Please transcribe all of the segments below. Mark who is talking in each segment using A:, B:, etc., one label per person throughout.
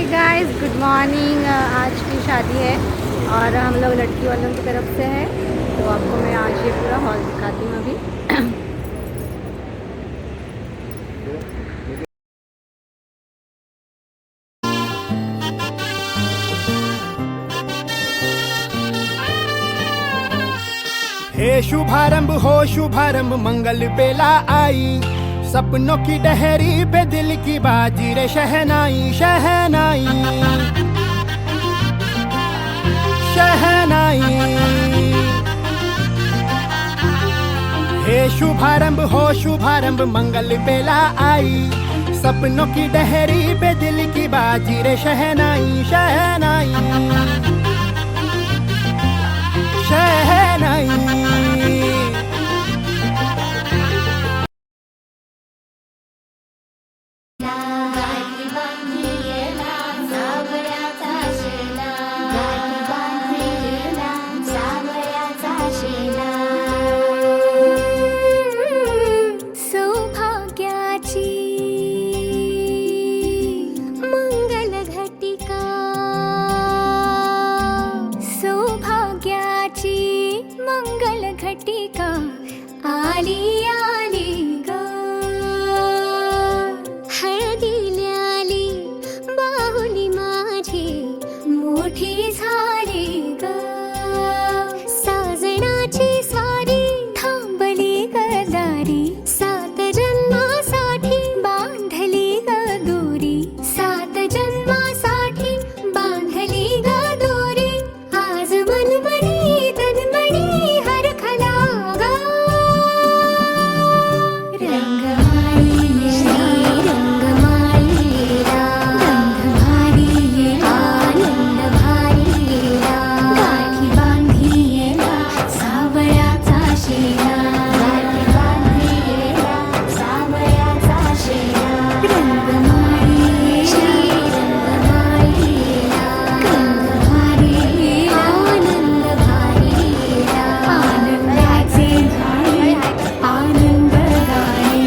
A: Hi guys, good morning. आज की शादी है और हम लोग लड़की वालों की तरफ से है, तो आपको मैं आज ये पूरा हॉल दिखाती हूँ अभी।
B: हे शुभारंभ मंगल बेला आई, सपनों की डहरी पे दिल की बाजी रे शहनाई शहनाई शहनाई। हे शुभारंभ मंगल बेला आई, सपनों की डहरी पे दिल की बाजी रे शहनाई शहनाई शहनाई।
C: मंगल घटिका आली आली ग, हळदीला आली बाहुली माझी मोठी झाली ग, साजणाची स्वारी थांबली गदारी, सात जन्मासाठी बांधली ग दोरी, सात जन्मासाठी बांधली ग दोरी, आज मनमनी तन्मणी हरखला ग, रंगमाळी रंगमाळी रंग भारी आनंद भारी गाठी बांधी सावळ्याचा शेला, गाठी बांधी सावळ्याचा शेला, रंगमाळी रंगमाळी रंग भारी आनंद भारी आनंदाचे गाणे आनंद गाणे।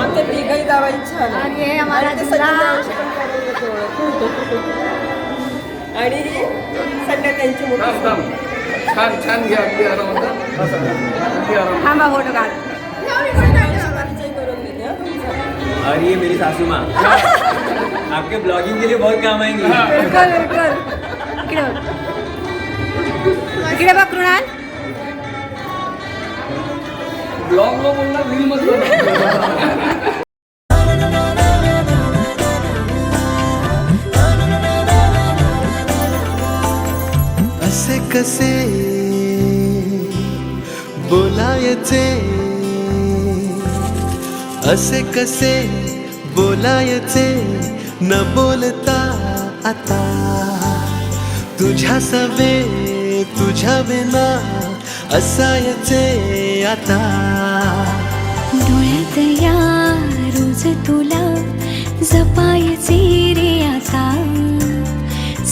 D: आमच्या तिघही जावाई छान
A: और ये हमारा
D: आणि
A: दूल्हा।
D: आणि सध्या त्यांची मुलं
E: छान छान घ्या अगदी आरामात अगदी आरामात।
A: थांबा फोटो काढ।
D: परिचय करून देते हं.
F: और ये मेरी सासू माँ आपके ब्लॉगिंग के लिए बहुत काम आएंगी।
A: बिलकुल बिलकुल। इकडे बघ, इकडे बघ कृणाल।
E: ब्लॉग लो बोलना रील मत बनव।
B: असे कसे बोलायचे, असे कसे बोलायचे न बोलता आता, तुझ्या सवे तुझ्या विना असायचे आता,
C: डोळ्यात या रोज तुला जपायचे रे आता,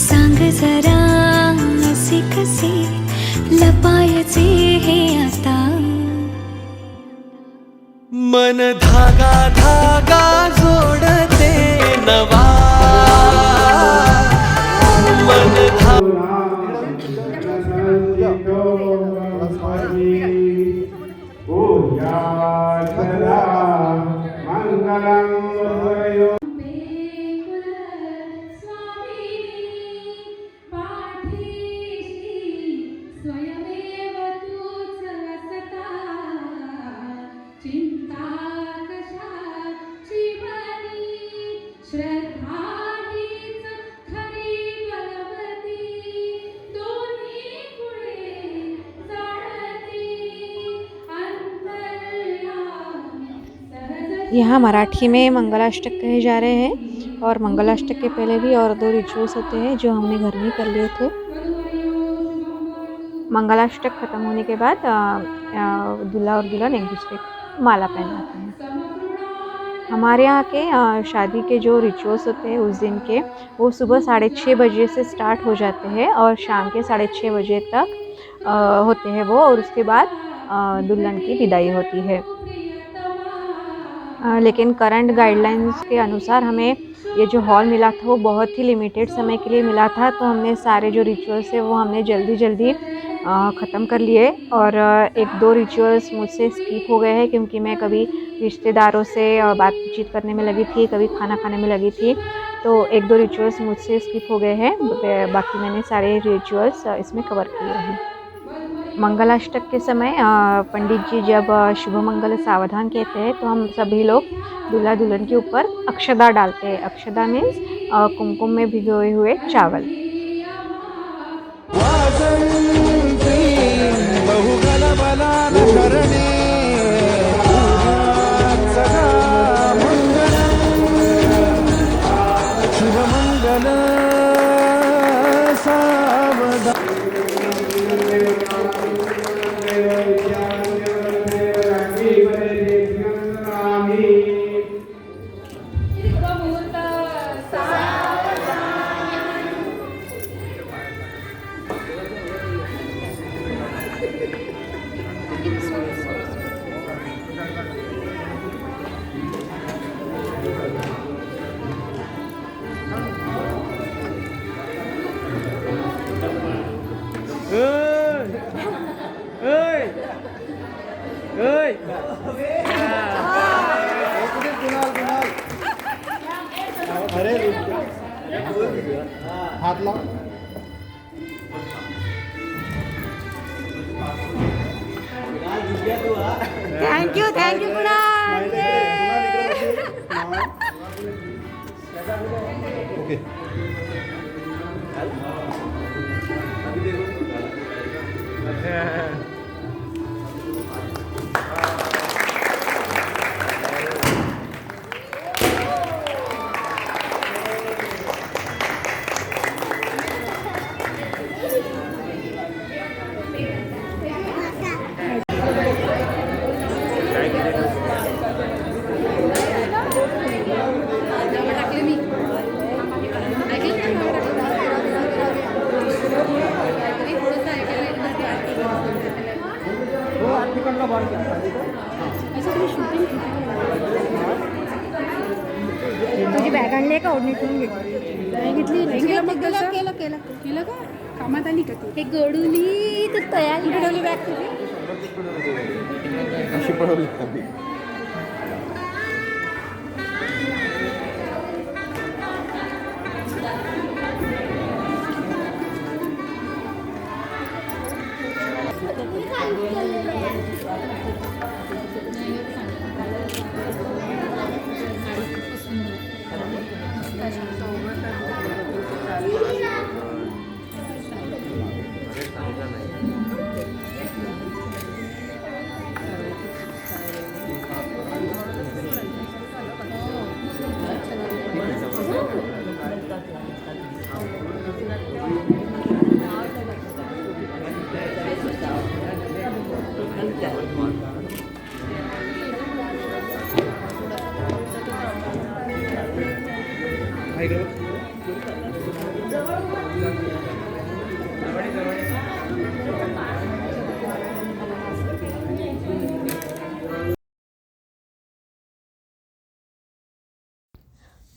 C: सांग जरा असे कसे लपायचे हे आता,
B: मन धागा धागा जोडते नवा, मन
A: यहाँ मराठी में मंगलाष्टक कहे जा रहे हैं और मंगलाष्टक के पहले भी और दो रिचुअल्स होते हैं जो हमने घर में कर लिए थे। मंगलाष्टक ख़त्म होने के बाद दूल्हा और दुल्हन एक दूसरे को माला पहनाते हैं। हमारे यहाँ के शादी के जो रिचुअल्स होते हैं उस दिन के, वो सुबह 6:30 बजे से स्टार्ट हो जाते हैं और शाम के 6:30 बजे तक होते हैं वो, और उसके बाद दुल्हन की विदाई होती है। लेकिन करंट गाइडलाइंस के अनुसार हमें ये जो हॉल मिला था वो बहुत ही लिमिटेड समय के लिए मिला था, तो हमने सारे जो रिचुअल्स है वो हमने जल्दी-जल्दी ख़त्म कर लिए और 1-2 रिचुअल्स मुझसे स्किप हो गए हैं क्योंकि मैं कभी रिश्तेदारों से बातचीत करने में लगी थी, कभी खाना खाने में लगी थी। तो 1-2 रिचुअल्स मुझसे स्किप हो गए हैं, बाकी मैंने सारे रिचुअल्स इसमें कवर किए हैं। मंगलाष्टक के समय पंडित जी जब शुभ मंगल सावधान कहते हैं तो हम सभी लोग दूल्हा दुल्हन के ऊपर अक्षदा डालते हैं। अक्षदा मीन्स कुमकुम में भिगोए हुए चावल।
B: वासन्ती बहुगलबलाल करणे सदा मंगलम् शुभमंगल सावधान। हाथ लाओ।
A: थँक्यू कुणाल।
B: ओके
A: तुझी बॅग आणली आहे का? ओढणी ठेवून नाही घेतली. नाही केलं मग तसं? केलं का? कामात आली का तू? हे गडुली तू तयार ठेवली बॅग तुझी.
B: अशी पडवली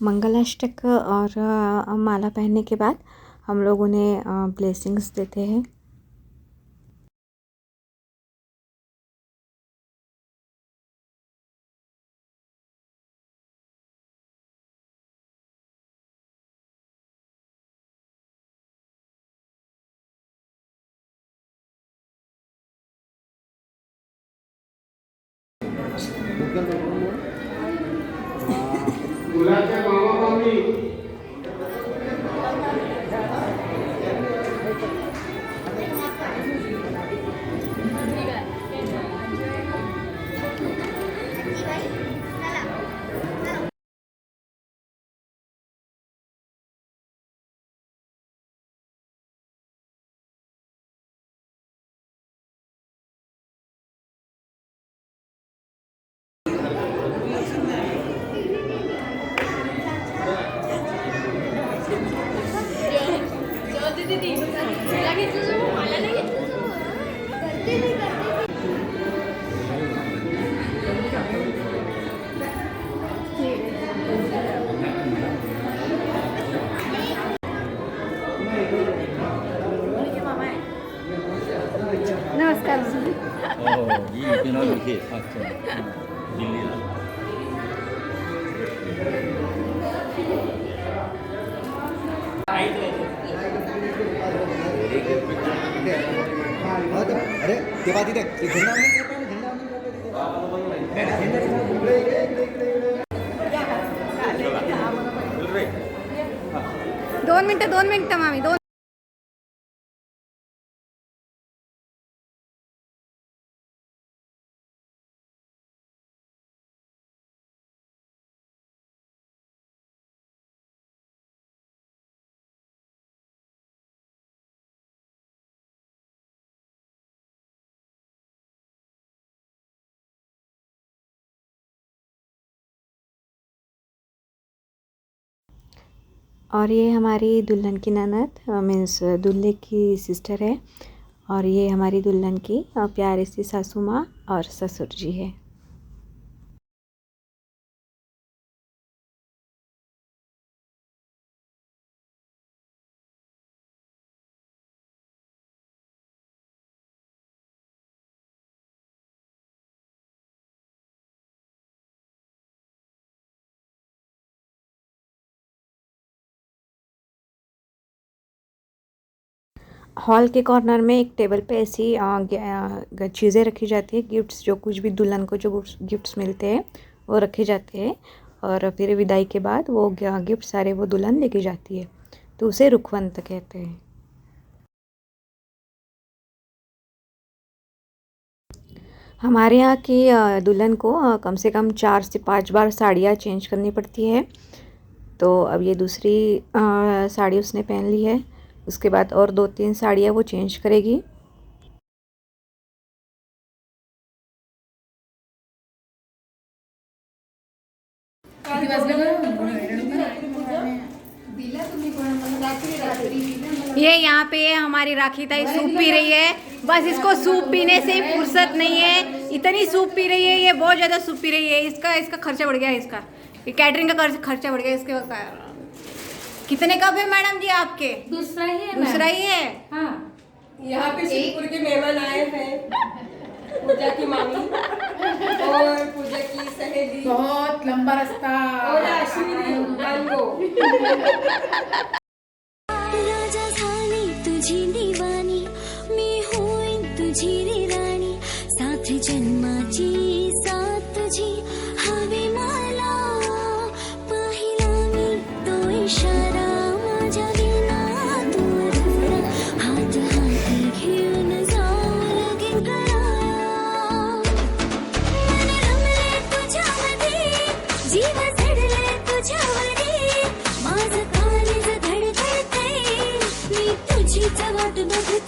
A: मंगलाष्टक और माला पहनने के बाद हम लोग उन्हें ब्लेसिंग्स देते हैं।
G: मुलाच्या मामा मामी
F: 이 변화를 이렇게 봤죠. 릴리아.
G: अरे तेव्हा तिथे झेंडा
H: दोन मिनिटं मामी दोन.
A: और ये हमारी दुल्हन की ननद मीन्स दूल्हे की सिस्टर है। और ये हमारी दुल्हन की प्यारी सी सासू माँ और ससुर जी है। हॉल के कॉर्नर में एक टेबल पे ऐसी चीज़ें रखी जाती है, गिफ्ट्स, जो कुछ भी दुल्हन को जो गिफ्ट्स मिलते हैं वो रखे जाते हैं। और फिर विदाई के बाद वो गिफ्ट सारे वो दुल्हन लेके जाती है, तो उसे रुखवंत कहते हैं। हमारे यहाँ की दुल्हन को कम से कम 4 से 5 बार साड़ियाँ चेंज करनी पड़ती है। तो अब ये दूसरी साड़ी उसने पहन ली है, उसके बाद और 2-3 साड़ियाँ वो चेंज करेगी।
H: ये यहाँ पे हमारी राखी ताई सूप पी रही है। बस इसको सूप पीने से फुर्सत नहीं है, इतनी सूप पी रही है, ये बहुत ज़्यादा सूप पी रही है। इसका खर्चा बढ़ गया है, इसका कैटरिंग का खर्चा बढ़ गया इसके। कितने कप है मैडम जी आपके?
I: दूसरा ही है।
H: हाँ,
D: यहाँ पे शिवपुर के मेहमान आए हैं, पूजा की मामी और पूजा की सहेली,
I: बहुत लंबा रास्ता
D: और अश्विनी गांगो।
C: राजा झाली तुझी दिवानी, मी होईन तुझी रे राणी, साथ जन्माची साथ तुझी हवी मला, पाहिला मी तो इशारा माझ्या विना दूर, हात हाती घेऊन जाऊ लगीन कराया, मन रमले तुझ्यामध्ये, जीव चढले तुझ्यावरी, माझं काळीज धडधडते, मी तुझीच वाट बघते.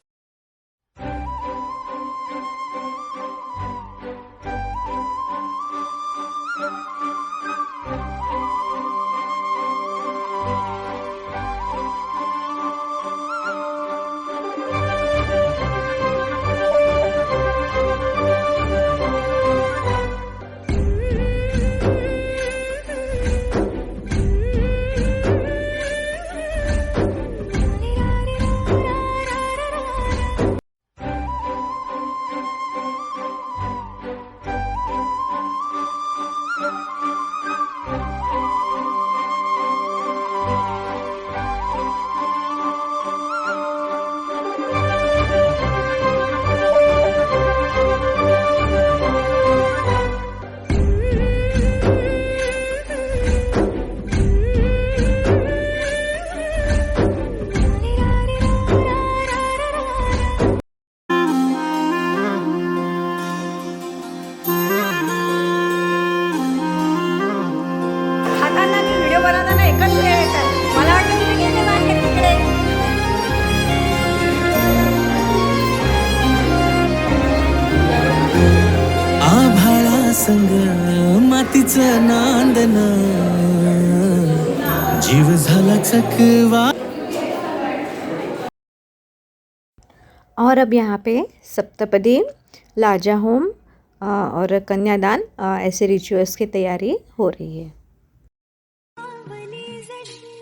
H: खाताना मी व्हिडिओ बनवताना एकच वेळ येतात. मला वाटतं तुम्ही गेले बाहेर तिकडे.
B: आभाळा संग मातीचं नांदन, जीव झाला चकवा.
A: और अब यहाँ पे सप्तपदी, लाजा होम और कन्यादान ऐसे रिचुअल्स की तैयारी हो रही है।
C: आवली जशी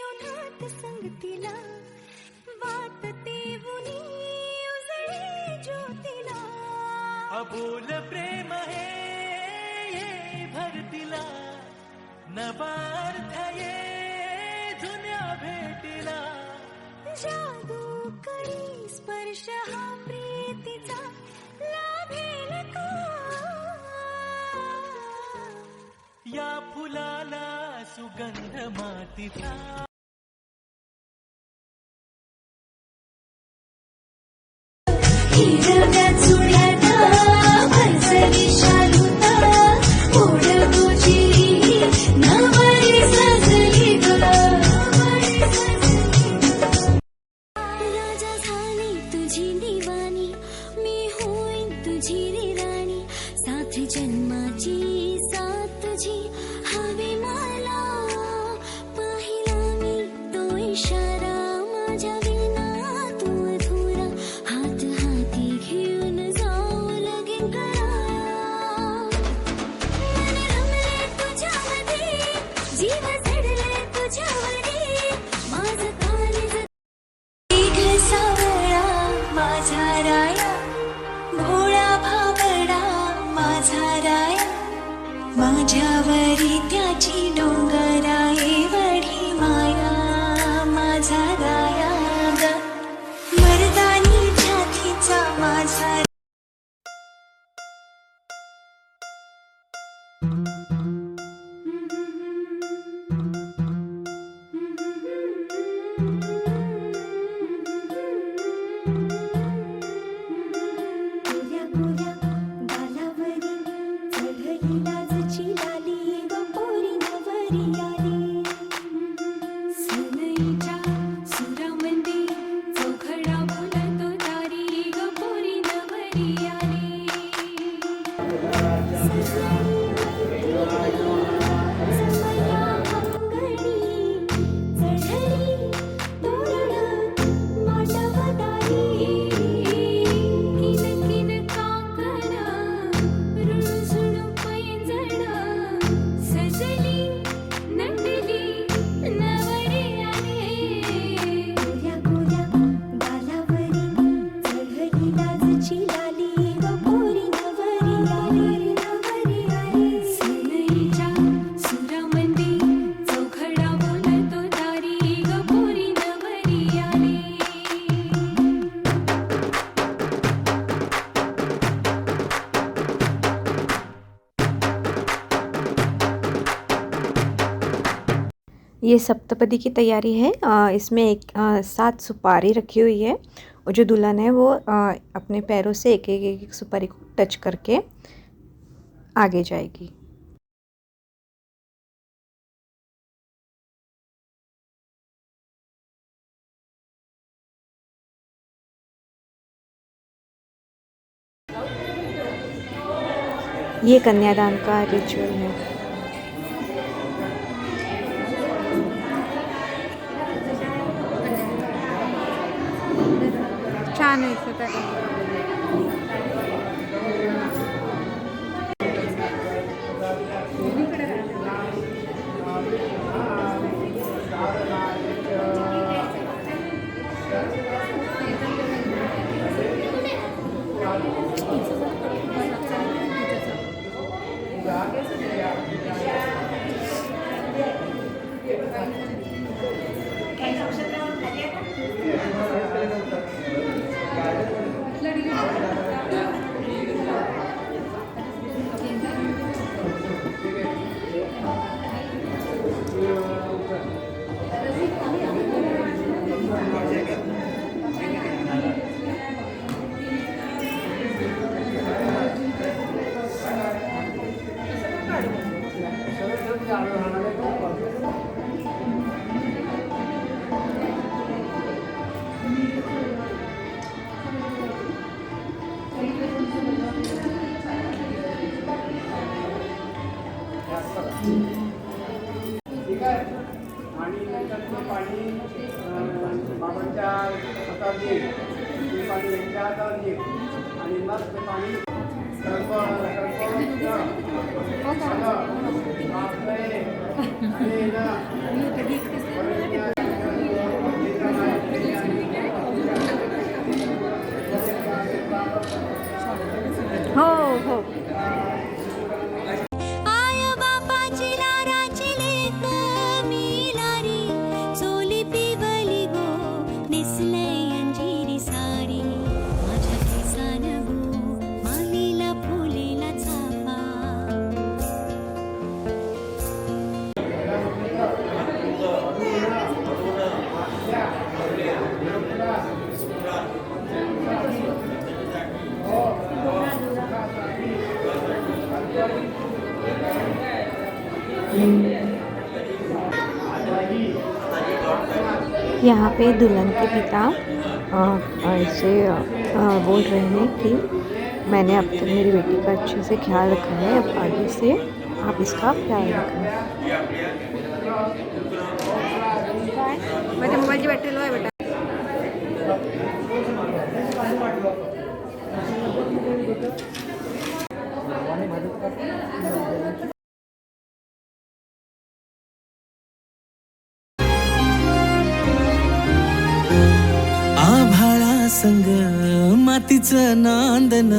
C: उन्हात संगतीला, वाटते बुनी उजळी ज्योतीला.
B: अबोल प्रेम हे ये भरतीला नवार्थ ये जुन्या भेटीला
C: जादू करी स्पर्श हा प्रीतीचा लाभेल का
B: या फुलाला सुगंध मातीचा
C: हिरव्या चुड्यात भरसरी शालूत ओढ तुझी नवरी सजली ग राजा झाली तुझी दिवाणी मी होईन तुझी रे राणी साथ जन्माची साथ तुझी हवी मला पाहिला मी तो इशारा माझ्या विना तू अधुरा हात हाती घेऊन जाऊ लगीन कराया मन रमले तुझ्यामध्ये जीव झडले तुझ्यावरी माझं काळीज मेघ सावळा माझा राया भोळा भावडा माझा राया माझ्यावरी त्याची डोंगरा एवढी माया माझा राया ग मर्दानी छातीचा माझा गोऱ्या गोऱ्या गालावरी चढली लाजची लाली ग पोरी नवरी आली सनईच्या सुरामध्ये चौघडा बोलतो तारी ग पोरी नवरी आली समया अंगणी चढली तोरण मांडवदारी किन किन काकण रुणझुण पैंजण सजली नटली नवरी आली गोऱ्या गोऱ्या गालावरी चढली लाजची लाली ग पोरी नवरी आली सनईच्या सुरामध्ये चौघडा बोलतो तारी ग पोरी नवरी आली
A: ये सप्तपदी की तैयारी है। इसमें 7 सुपारी रखी हुई है और जो दुल्हन है वो अपने पैरों से एक एक सुपारी को टच करके आगे जाएगी। ये कन्यादान का रिचुअल है।
H: छान आहे सगळं.
E: आणि नंतर ते पाणी बाबांच्या हातात येईल, ते पाणी यांच्या हातात येईल आणि मग ते पाणी
H: हो
A: हो.
C: आय बापाची लाडाची लेक मी लारी चोली पिवली गो नेसले अंजिरी साडी माझ्या केसान गो मालीला फुलेला चाफा
A: यहाँ पे दुल्हन के पिता ऐसे बोल रहे हैं कि मैंने अब तक मेरी बेटी का अच्छे से ख्याल रखा है, अब आगे से आप इसका ख्याल रखें.
H: माझ्या मोबाईलची बॅटरी लो आहे बेटा.
B: आभाळा संग मातीचं नांदन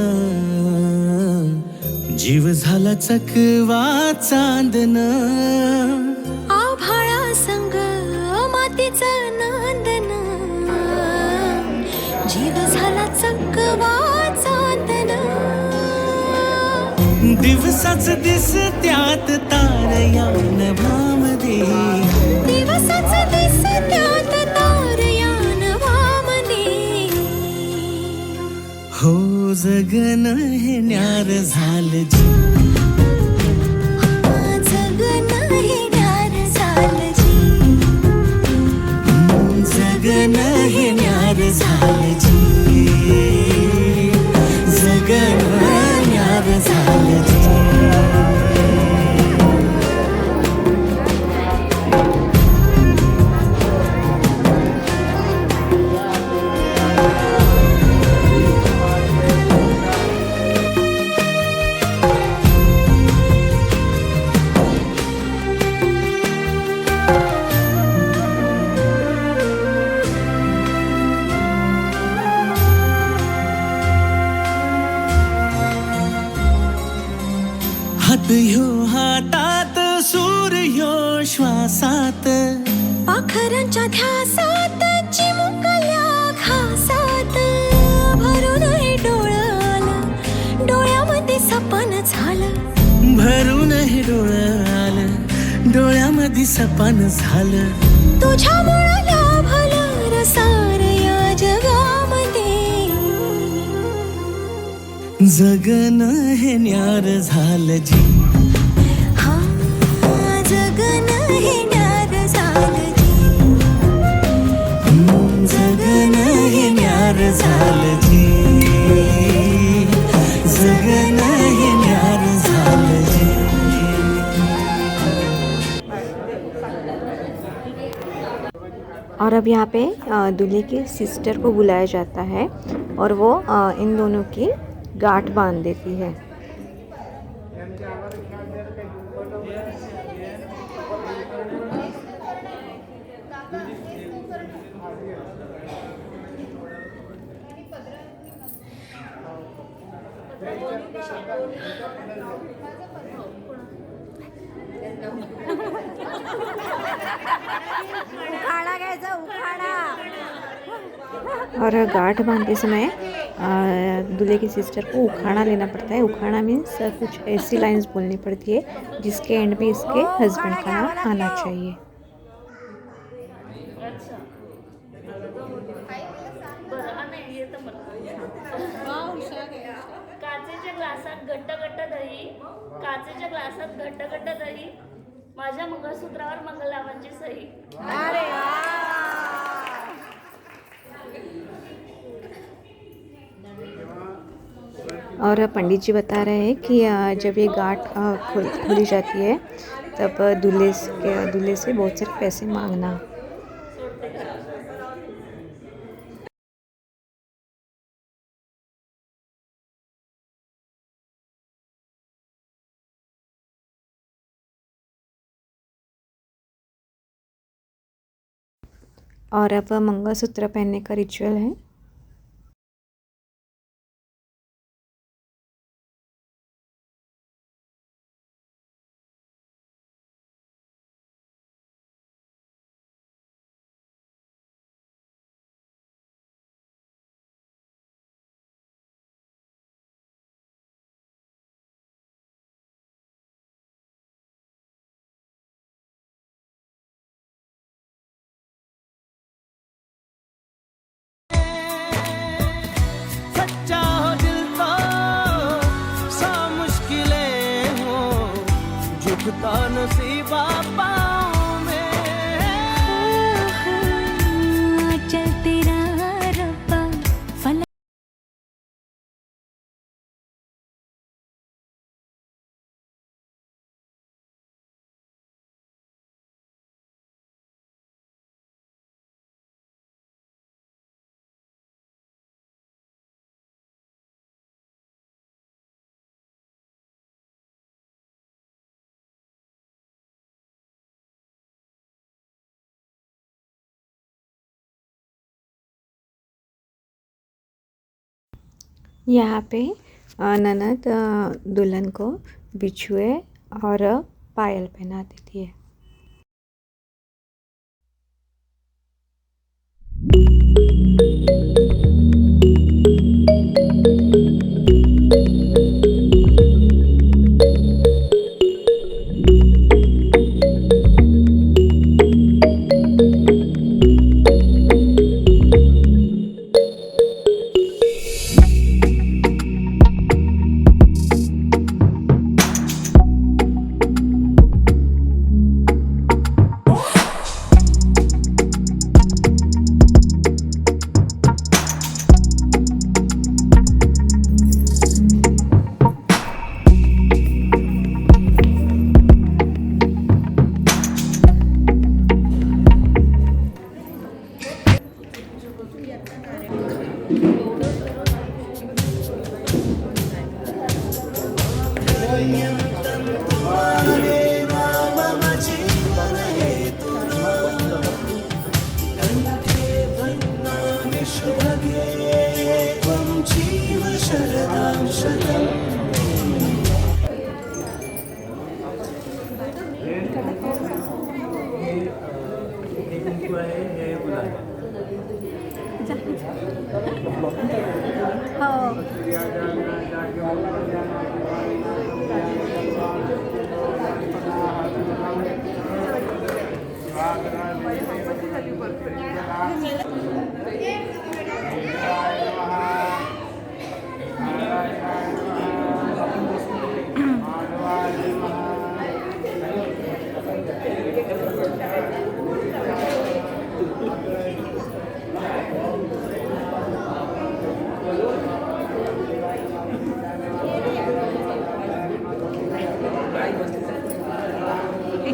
B: जीव झाला चकवा चांदन
C: आभाळा संग मातीचं नांदन जीव झाला चकवा चांदन
B: दिवसाच दिस त्यात तारया नभामध्ये
C: दिवसाच दिस त्यात तारया नभामध्ये
B: हो जगन हे न्यार झालं जी
C: जगन हे न्यार झालं जी
B: जगन हे न्यार झालं जी जगन न्यार झालं जी हात ह्यो हातात सूर्यो श्वासात
C: पाखरांच्या ध्यासात चिमुकल्या घासात भरून हे डोळं डोळ्यामध्ये सपन झालं
B: भरून हे डोळं आलं डोळ्यामध्ये सपन झालं
C: तुझ्यामुळं लाभलं रसार या जगामध्ये
B: जगन हे न्यार झालं जी
C: हा जगन हे न्यार झालं जी
B: जगन हे न्यार झालं जी जगन हे न्यार झालं जी
A: और अब यहाँ पे दूल्हे की सिस्टर को बुलाया जाता है और वो इन दोनों की गांठ बांध देती है.
H: उखाडा घ्यायचा उखाडा.
A: और गांठ बांधते समय दूल्हे की सिस्टर को उखाड़ा लेना पड़ता है. उखाड़ा मीन्स कुछ ऐसी लाइंस बोलनी पड़ती है जिसके एंड में इसके हस्बैंड का नाम आना चाहिए.
J: काचेच्या ग्लासात घट्ट घट्ट दही काचेच्या ग्लासात घट्ट घट्ट दही माझ्या मंगळसूत्रावर मंगलवांची सही.
H: अरे
A: और पंडित जी बता रहे हैं कि जब ये गांठ खोली जाती है तब दूल्हे से बहुत सारे पैसे मांगना. और अब मंगलसूत्र पहनने का रिचुअल है.
B: लिखता नसीबा पाँव में।
C: चल तेरा रब्बा फल
A: यहाँ पे ननद दुल्हन को बिछुए और पायल पहना देती है।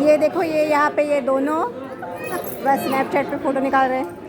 H: ये देखो, ये यहाँ पे ये दोनों बस स्नैपचैट पे फोटो निकाल रहे हैं।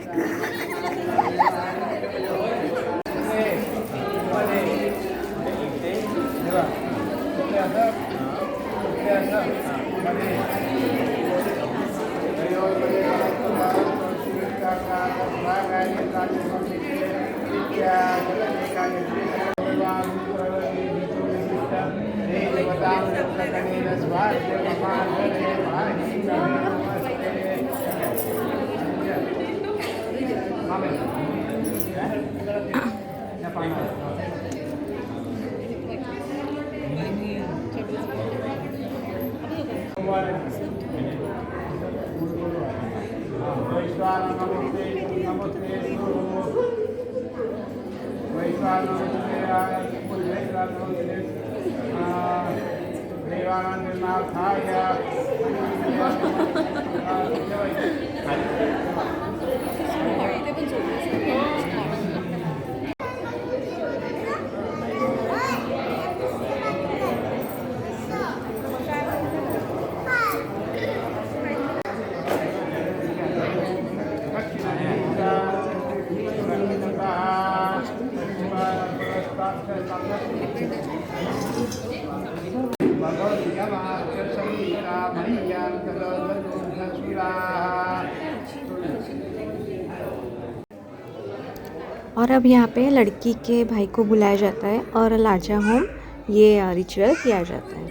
H: और अब यहाँ पे लड़की के भाई को बुलाया जाता है और लाजा होम ये रिचुअल किया जाता है।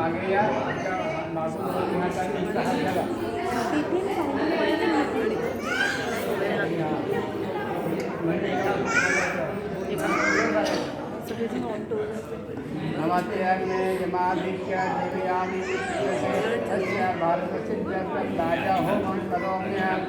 E: मागे या मागून दोन्ही हाताने इथं हात घाला. नमस्ते अग्ने यमादित्य देवयामि तस्य भारतस्य जगत् राजा होमं करोम्यहम्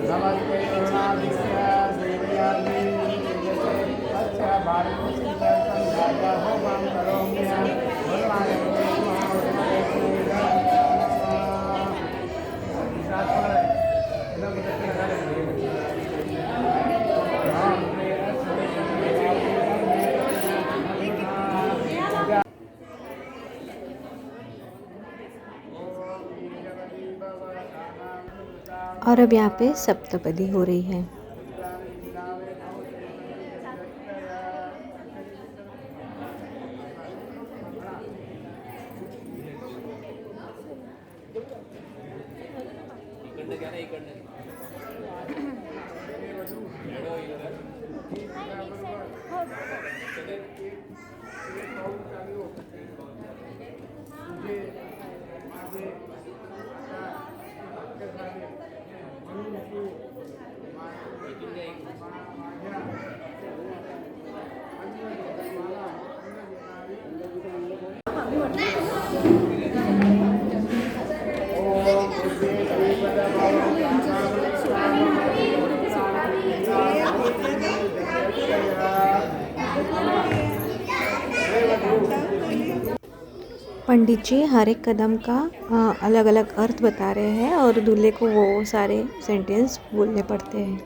E: नमस्ते करुणादित्य देवयामि तस्य भारतस्य जगत् राजा होमं करोम्यहम्
A: और अब यहाँ पे सप्तपदी हो रही है। पंडित जी हर एक कदम का अलग अलग अर्थ बता रहे हैं और दूल्हे को वो सारे सेंटेंस बोलने पड़ते हैं।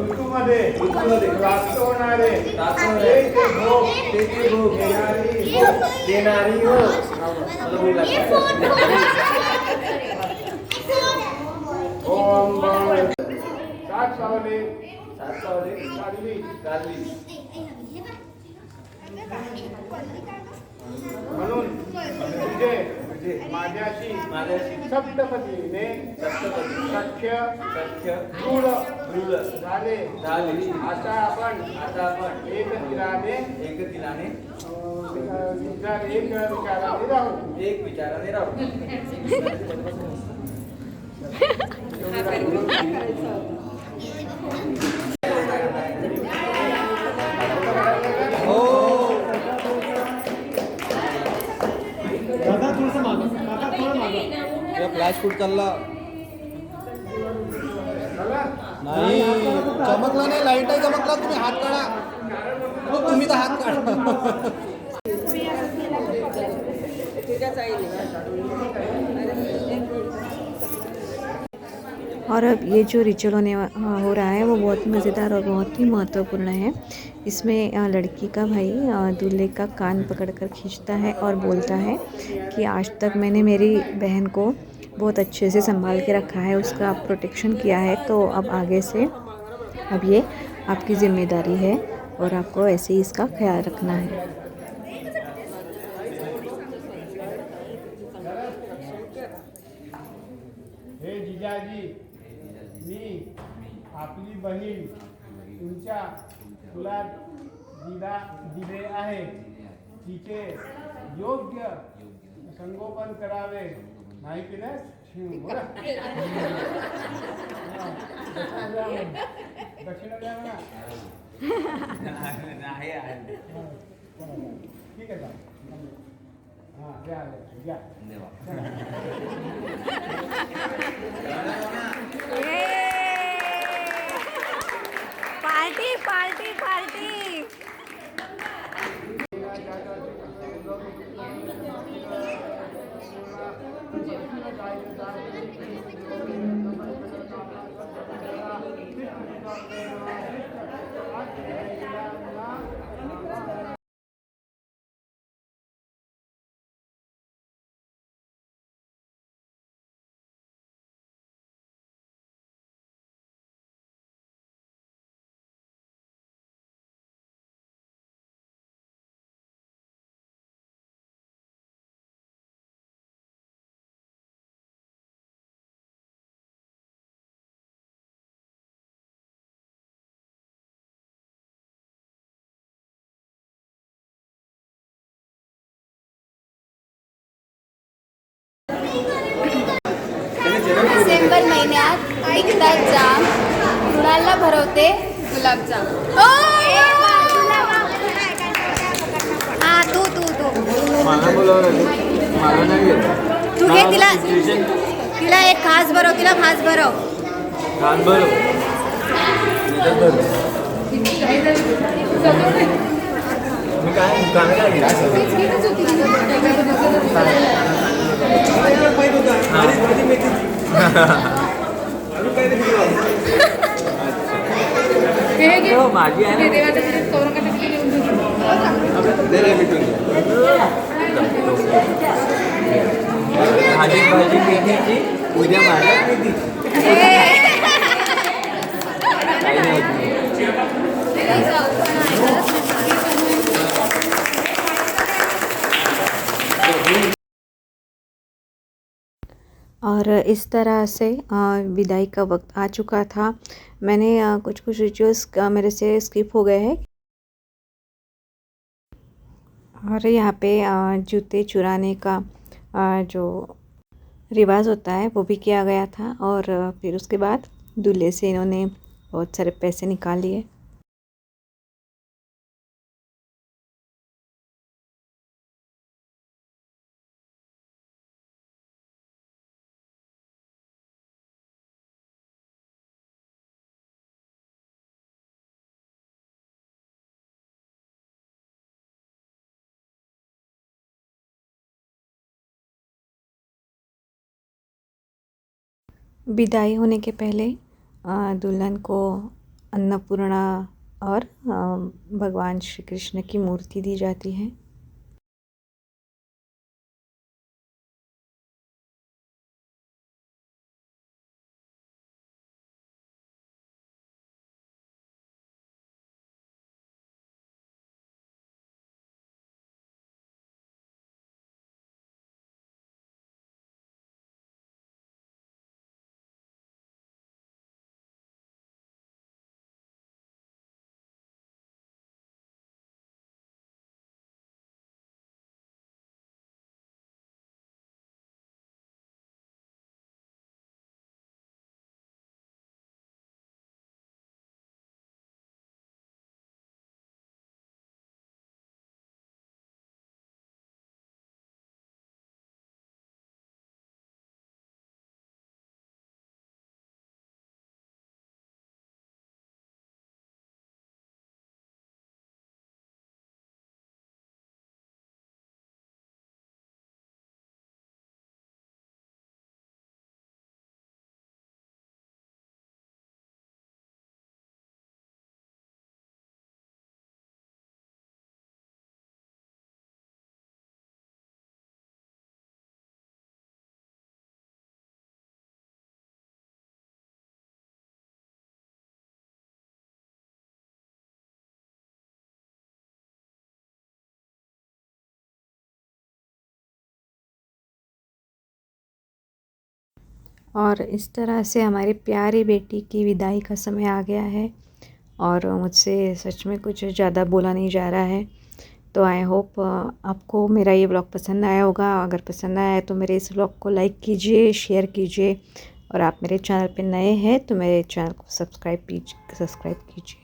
E: ऋतूमध्ये प्राप्त होणारे ते भोग देणारी हो. ओम सात पावले चालली म्हणून तुझे माझ्याशी सप्तपदीने सख्य दृढ झाले. आता आपण एक दिलाने एक विचाराने राहू.
G: फ्लॅश शूट चालला नाही. चमकला नाही, लाईट आहे चमकला. तुम्ही हात काढा. तुम्ही तर हात काढा.
A: और अब ये जो रिचुअल हो रहा है वो बहुत ही मज़ेदार और बहुत ही महत्वपूर्ण है। इसमें लड़की का भाई दूल्हे का कान पकड़कर खींचता है और बोलता है कि आज तक मैंने मेरी बहन को बहुत अच्छे से संभाल के रखा है, उसका प्रोटेक्शन किया है, तो अब आगे से अब ये आपकी ज़िम्मेदारी है और आपको ऐसे ही इसका ख्याल रखना है।
E: हे जिजाजी, मी आपली बहीण तुमच्या तुला दिले आहे. तिचे योग्य संगोपन करावे, नाही केल्यास दक्षिणा द्या म्हणा. ठीक आहे. हां द्या.
H: ये! मी घेतात जाम, मृणालला भरवते गुलाबजाम. हा तू
F: मला बोलावलं मला नाही घेत.
H: तू घे तिला एक खास भरव, तिला खास भरव.
F: कान बरं मी काय गाणं काय माझी आहे भाजी मेथीची उद्या माझ्या मेथी
A: और इस तरह से विदाई का वक्त आ चुका था. मैंने कुछ रिचुअल्स मेरे से स्किप हो गए हैं. और यहाँ पे जूते चुराने का जो रिवाज होता है वो भी किया गया था. और फिर उसके बाद दूल्हे से इन्होंने बहुत सारे पैसे निकाल लिए. विदाई होने के पहले दुल्हन को अन्नपूर्णा और भगवान श्री कृष्ण की मूर्ति दी जाती है. और इस तरह से हमारी प्यारी बेटी की विदाई का समय आ गया है. और मुझसे सच में कुछ ज़्यादा बोला नहीं जा रहा है. तो आई होप आपको मेरा ये व्लॉग पसंद आया होगा. अगर पसंद आया है तो मेरे इस व्लॉग को लाइक कीजिए, शेयर कीजिए. और आप मेरे चैनल पे नए हैं तो मेरे चैनल को सब्सक्राइब कीजिए.